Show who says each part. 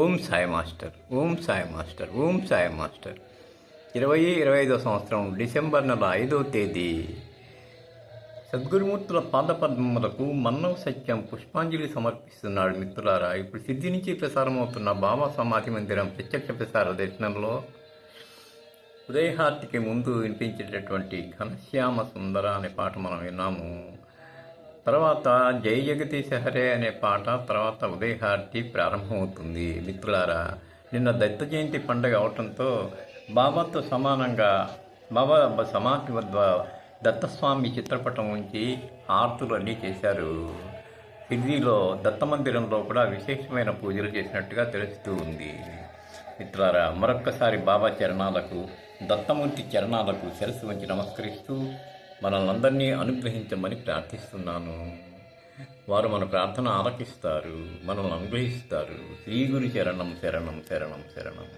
Speaker 1: Om Sai master, Om Sai master, Om Sai master. 2025 సంవత్సరం December నెల 5వ తేదీ సద్గురుమూర్తుల పాదపద్మములకు మన్నవ సత్యం పుష్పాంజలి సమర్పిస్తున్నాడు. మిత్రులారా, ఇప్పుడు సిద్ధి నుంచి ప్రసారమవుతున్న బాబా సమాధి మందిరం ప్రత్యక్ష ప్రసార దర్శనంలో ఉదయహారతికి ముందు వినిపించేటటువంటి ఘనశ్యామ సుందర అనే పాట మనం విన్నాము. తర్వాత జై జగదీశ హరే అనే పాట, తర్వాత ఉదయహారతి ప్రారంభమవుతుంది. మిత్రులారా, నిన్న దత్త జయంతి పండుగ అవటంతో బాబాతో సమానంగా బాబా సమాధి వద్ద దత్తస్వామి చిత్రపటం ఉంచి ఆర్తులు అన్నీ చేశారు. షిర్డీలో దత్త మందిరంలో కూడా విశేషమైన పూజలు చేసినట్టుగా తెలుస్తూ ఉంది. మిత్రులారా, మరొక్కసారి బాబా చరణాలకు, దత్తమూర్తి చరణాలకు శిరస్సు వంచి నమస్కరిస్తూ మనల్ని అందరినీ అనుగ్రహించమని ప్రార్థిస్తున్నాను. వారు మన ప్రార్థన ఆలకిస్తారు, మనల్ని అనుగ్రహిస్తారు. శ్రీ గురు శరణం శరణం శరణం శరణం.